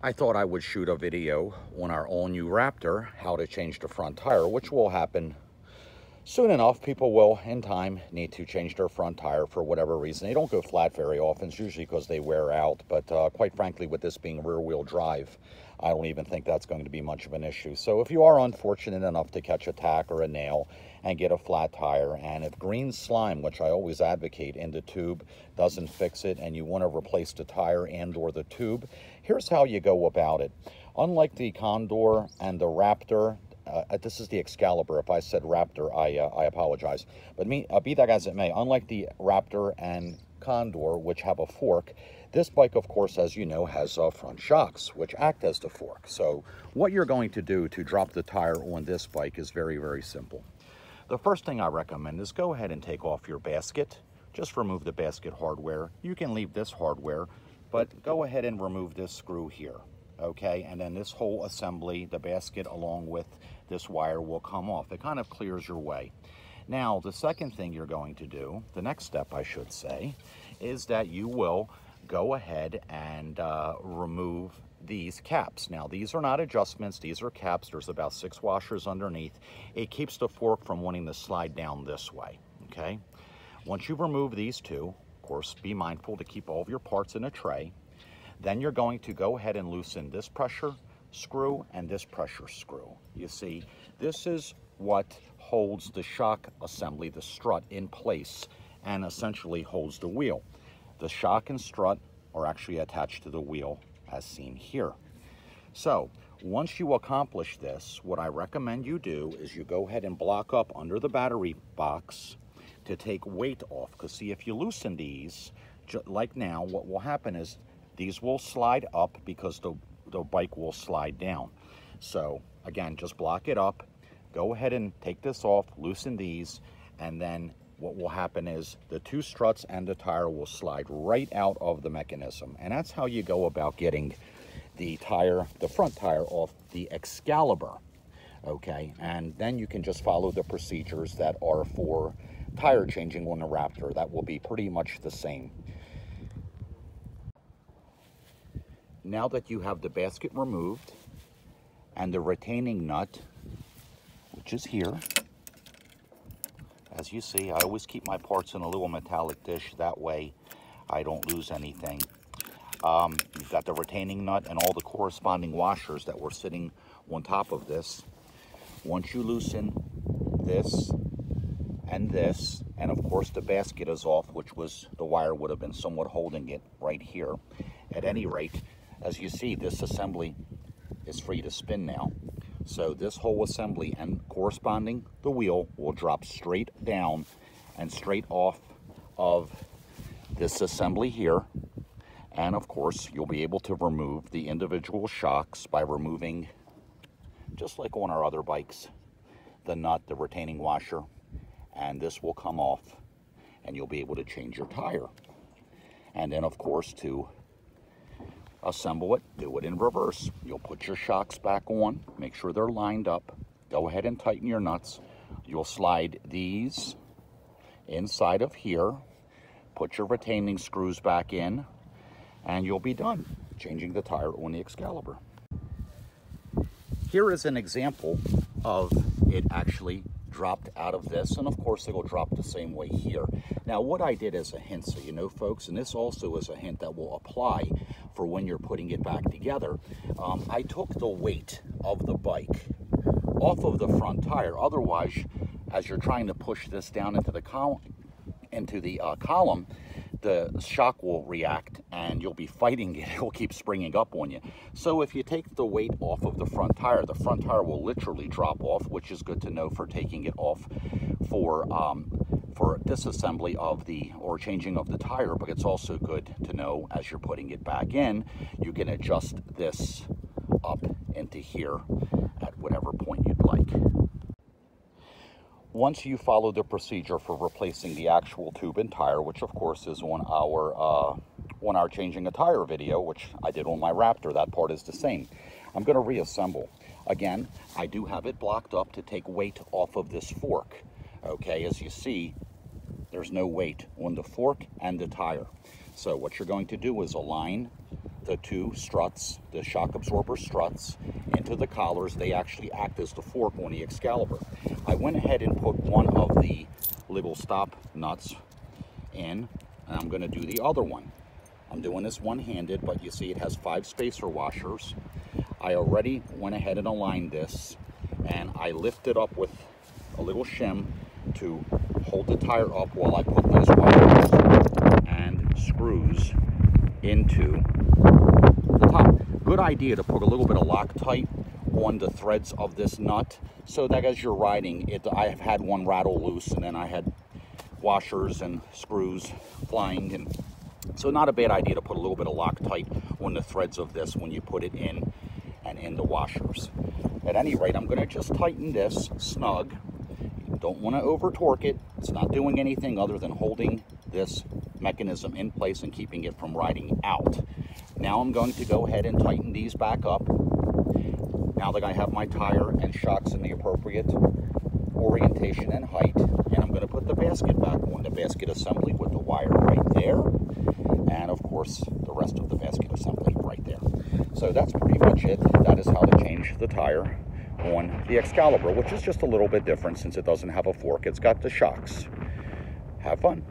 I thought I would shoot a video on our all-new Raptor, how to change the front tire, which will happen soon enough. People will, in time, need to change their front tire for whatever reason. They don't go flat very often. It's usually because they wear out. But quite frankly, with this being rear-wheel drive, I don't even think that's going to be much of an issue. So if you are unfortunate enough to catch a tack or a nail and get a flat tire, and if green slime, which I always advocate, in the tube doesn't fix it, and you want to replace the tire and or the tube, here's how you go about it. Unlike the Condor and the Raptor, this is the Excalibur. If I said Raptor, I apologize. But be that as it may, unlike the Raptor and Condor, which have a fork, this bike, of course, as you know, has front shocks, which act as the fork. So what you're going to do to drop the tire on this bike is very, very simple. The first thing I recommend is go ahead and take off your basket. Just remove the basket hardware. You can leave this hardware, but go ahead and remove this screw here. Okay, and then this whole assembly, the basket along with this wire, will come off. It kind of clears your way. Now, the second thing you're going to do, the next step I should say, is that you will go ahead and remove these caps. Now, these are not adjustments, these are caps. There's about 6 washers underneath. It keeps the fork from wanting to slide down this way, okay? Once you remove these two, of course, be mindful to keep all of your parts in a tray. Then you're going to go ahead and loosen this pressure screw and this pressure screw. You see, this is what holds the shock assembly, the strut, in place and essentially holds the wheel. The shock and strut are actually attached to the wheel as seen here. So once you accomplish this, what I recommend you do is you go ahead and block up under the battery box to take weight off. Because see, if you loosen these, like now, what will happen is these will slide up because the bike will slide down. So again, just block it up, go ahead and take this off, loosen these, and then what will happen is the 2 struts and the tire will slide right out of the mechanism. And that's how you go about getting the tire, the front tire, off the Excalibur. Okay, and then you can just follow the procedures that are for tire changing on the Raptor. That will be pretty much the same. Now that you have the basket removed and the retaining nut, which is here, as you see, I always keep my parts in a little metallic dish. That way I don't lose anything. You've got the retaining nut and all the corresponding washers that were sitting on top of this. Once you loosen this, and of course the basket is off, which was, the wire would have been somewhat holding it right here. At any rate, as you see, this assembly is free to spin now. So this whole assembly and corresponding the wheel will drop straight down and straight off of this assembly here. And of course, you'll be able to remove the individual shocks by removing, just like on our other bikes, the nut, the retaining washer, and this will come off and you'll be able to change your tire. And then of course, to assemble it, do it in reverse. You'll put your shocks back on, make sure they're lined up, go ahead and tighten your nuts. You'll slide these inside of here, put your retaining screws back in, and you'll be done changing the tire on the Excalibur. Here is an example of it actually dropped out of this, and of course it'll drop the same way here. Now what I did as a hint, so you know folks, and this also is a hint that will apply for when you're putting it back together, I took the weight of the bike off of the front tire. Otherwise, as you're trying to push this down into the column, the shock will react and you'll be fighting it. It will keep springing up on you. So if you take the weight off of the front tire will literally drop off, which is good to know for taking it off for disassembly of or changing of the tire. But it's also good to know as you're putting it back in, you can adjust this up into here at whatever point you'd like. Once you follow the procedure for replacing the actual tube and tire, which of course is on our changing a tire video, which I did on my Raptor, that part is the same. I'm going to reassemble. Again, I do have it blocked up to take weight off of this fork. Okay, as you see, there's no weight on the fork and the tire. So what you're going to do is align the two struts, the shock absorber struts, into the collars. They actually act as the fork on the Excalibur. I went ahead and put one of the little stop nuts in, and I'm going to do the other one. I'm doing this one-handed, but you see it has 5 spacer washers. I already went ahead and aligned this, and I lifted up with a little shim to hold the tire up while I put these wires and screws into the top. Good idea to put a little bit of Loctite on the threads of this nut, so that as you're riding it, I have had one rattle loose, and then I had washers and screws flying, and so not a bad idea to put a little bit of Loctite on the threads of this when you put it in and in the washers. At any rate, I'm going to just tighten this snug. You don't want to over torque it. It's not doing anything other than holding this mechanism in place and keeping it from riding out. Now I'm going to go ahead and tighten these back up. Now that I have my tire and shocks in the appropriate orientation and height, and I'm going to put the basket back on, the basket assembly with the wire right there, and of course the rest of the basket assembly right there. So that's pretty much it. That is how to change the tire on the Excalibur, which is just a little bit different since it doesn't have a fork. It's got the shocks. Have fun.